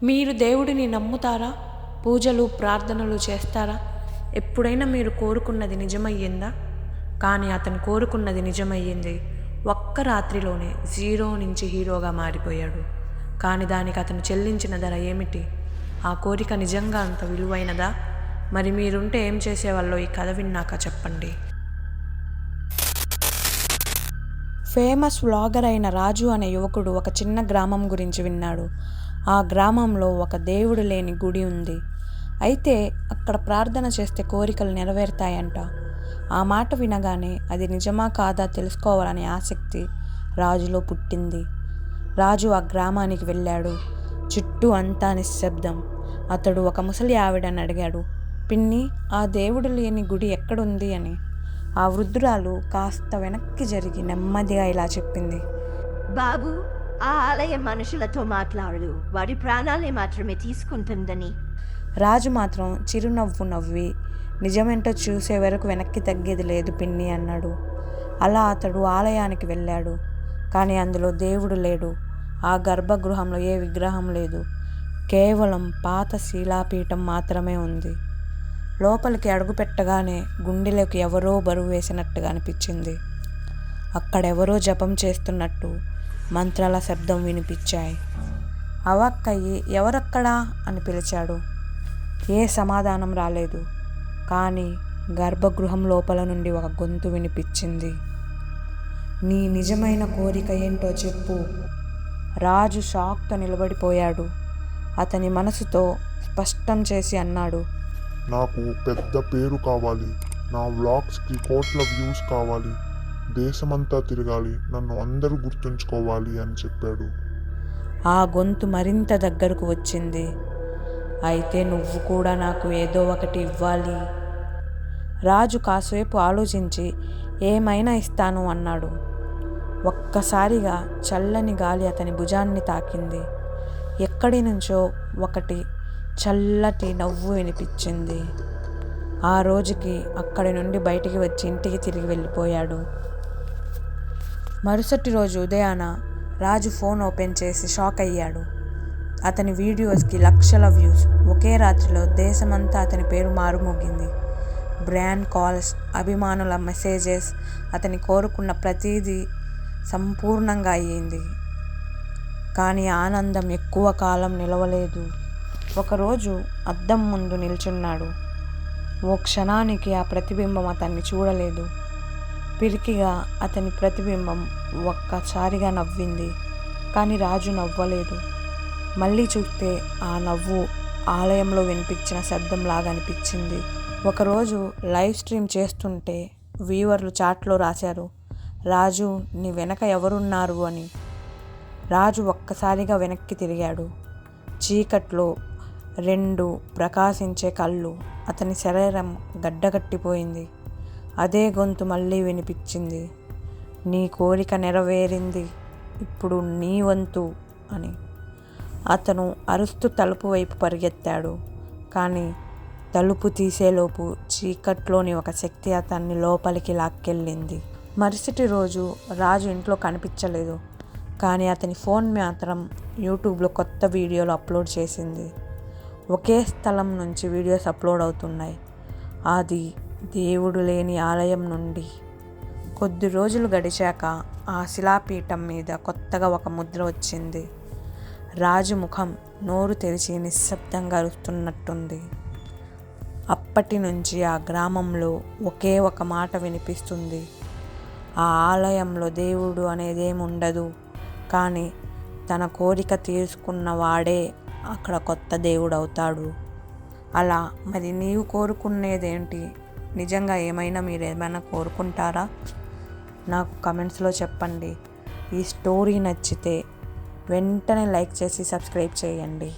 మీరు దేవుడిని నమ్ముతారా? పూజలు ప్రార్థనలు చేస్తారా? ఎప్పుడైనా మీరు కోరుకున్నది నిజమయ్యిందా? కానీ అతను కోరుకున్నది నిజమయ్యింది. ఒక్క రాత్రిలోనే జీరో నుంచి హీరోగా మారిపోయాడు. కానీ దానికి అతను చెల్లించిన ధర ఏమిటి? ఆ కోరిక నిజంగా అంత విలువైనదా? మరి మీరుంటే ఏం చేసేవాళ్ళో ఈ కథ విన్నాక చెప్పండి. ఫేమస్ వ్లాగర్ అయిన రాజు అనే యువకుడు ఒక చిన్న గ్రామం గురించి విన్నాడు. ఆ గ్రామంలో ఒక దేవుడు లేని గుడి ఉంది. అయితే అక్కడ ప్రార్థన చేస్తే కోరికలు నెరవేరుతాయంట. ఆ మాట వినగానే అది నిజమా కాదా తెలుసుకోవాలనే ఆసక్తి రాజులో పుట్టింది. రాజు ఆ గ్రామానికి వెళ్ళాడు. చుట్టూ అంతా నిశ్శబ్దం. అతడు ఒక ముసలి ఆవిడని అడిగాడు, పిన్ని, ఆ దేవుడు లేని గుడి ఎక్కడుంది అని. ఆ వృద్ధురాలు కాస్త వెనక్కి జరిగి నెమ్మదిగా ఇలా చెప్పింది, బాబు, ఆ ఆలయం మనుషులతో మాట్లాడు, వారి ప్రాణాలే మాత్రమే తీసుకుంటుందని. రాజు మాత్రం చిరునవ్వు నవ్వి, నిజమేంటో చూసే వరకు వెనక్కి తగ్గేది లేదు పిన్ని అన్నాడు. అలా అతడు ఆలయానికి వెళ్ళాడు. కానీ అందులో దేవుడు లేడు. ఆ గర్భగృహంలో ఏ విగ్రహం లేదు. కేవలం పాత శిలాపీఠం మాత్రమే ఉంది. లోపలికి అడుగుపెట్టగానే గుండెలోకి ఎవరో బరువు వేసినట్టుగా అనిపించింది. అక్కడెవరో జపం చేస్తున్నట్టు మంత్రాల శబ్దం వినిపించాయి. అవాక్కయ్యి ఎవరక్కడా అని పిలిచాడు. ఏ సమాధానం రాలేదు. కానీ గర్భగృహం లోపల నుండి ఒక గొంతు వినిపించింది, నీ నిజమైన కోరిక ఏంటో చెప్పు. రాజు షాక్తో నిలబడిపోయాడు. అతని మనసుతో స్పష్టం చేసి అన్నాడు, నాకు పెద్ద పేరు కావాలి, నా వ్లాగ్స్కి కోట్ల వ్యూస్ కావాలి, దేశమంతా తిరగాలి, నన్ను అందరూ గుర్తుంచుకోవాలి అని చెప్పాడు. ఆ గొంతు మరింత దగ్గరకు వచ్చింది. అయితే నువ్వు కూడా నాకు ఏదో ఒకటి ఇవ్వాలి. రాజు కాసేపు ఆలోచించి ఏమైనా ఇస్తాను అన్నాడు. ఒక్కసారిగా చల్లని గాలి అతని భుజాన్ని తాకింది. ఎక్కడి నుంచో ఒకటి చల్లటి నవ్వు వినిపించింది. ఆ రోజుకి అక్కడి నుండి బయటికి వచ్చి ఇంటికి తిరిగి వెళ్ళిపోయాడు. మరుసటి రోజు ఉదయాన రాజు ఫోన్ ఓపెన్ చేసి షాక్ అయ్యాడు. అతని వీడియోస్కి లక్షల వ్యూస్. ఒకే రాత్రిలో దేశమంతా అతని పేరు మారుమోగింది. బ్రాండ్ కాల్స్, అభిమానుల మెసేజెస్, అతని కోరుకున్న ప్రతిదీ సంపూర్ణంగా అయ్యింది. కానీ ఆనందం ఎక్కువ కాలం నిలవలేదు. ఒకరోజు అద్దం ముందు నిల్చున్నాడు. ఓ క్షణానికి ఆ ప్రతిబింబం అతన్ని చూడలేదు. పిరికిగా అతని ప్రతిబింబం ఒక్కసారిగా నవ్వింది. కానీ రాజు నవ్వలేదు. మళ్ళీ చూస్తే ఆ నవ్వు ఆలయంలో వినిపించిన శబ్దంలాగా అనిపించింది. ఒకరోజు లైవ్ స్ట్రీమ్ చేస్తుంటే వ్యూవర్లు చాట్లో రాశారు, రాజు, నీ వెనక ఎవరున్నారు అని. రాజు ఒక్కసారిగా వెనక్కి తిరిగాడు. చీకట్లో 2 ప్రకాశించే కళ్ళు. అతని శరీరం గడ్డకట్టిపోయింది. అదే గొంతు మళ్ళీ వినిపించింది, నీ కోరిక నెరవేరింది, ఇప్పుడు నీ వంతు అని. అతను అరుస్తూ తలుపు వైపు పరిగెత్తాడు. కానీ తలుపు తీసేలోపు చీకట్లోని ఒక శక్తి అతన్ని లోపలికి లాక్కెళ్ళింది. మరుసటి రోజు రాజు ఇంట్లో కనిపించలేదు. కానీ అతని ఫోన్ మాత్రం యూట్యూబ్లో కొత్త వీడియోలు అప్లోడ్ చేసింది. ఒకే స్థలం నుంచి వీడియోస్ అప్లోడ్ అవుతున్నాయి. అది దేవుడు లేని ఆలయం నుండి. కొద్ది రోజులు గడిచాక ఆ శిలాపీఠం మీద కొత్తగా ఒక ముద్ర వచ్చింది. రాజు ముఖం నోరు తెరిచి నిశ్శబ్దంగా అరుస్తున్నట్టుంది. అప్పటి నుంచి ఆ గ్రామంలో ఒకే ఒక మాట వినిపిస్తుంది, ఆ ఆలయంలో దేవుడు అనేదేముండదు, కానీ తన కోరిక తీర్చుకున్న వాడే అక్కడ కొత్త దేవుడు అవుతాడు. అలా మరి నీవు కోరుకునేదేంటి? నిజంగా మీరేమైనా కోరుకుంటారా? నాకు కమెంట్స్లో చెప్పండి. ఈ స్టోరీ నచ్చితే వెంటనే లైక్ చేసి సబ్స్క్రైబ్ చేయండి.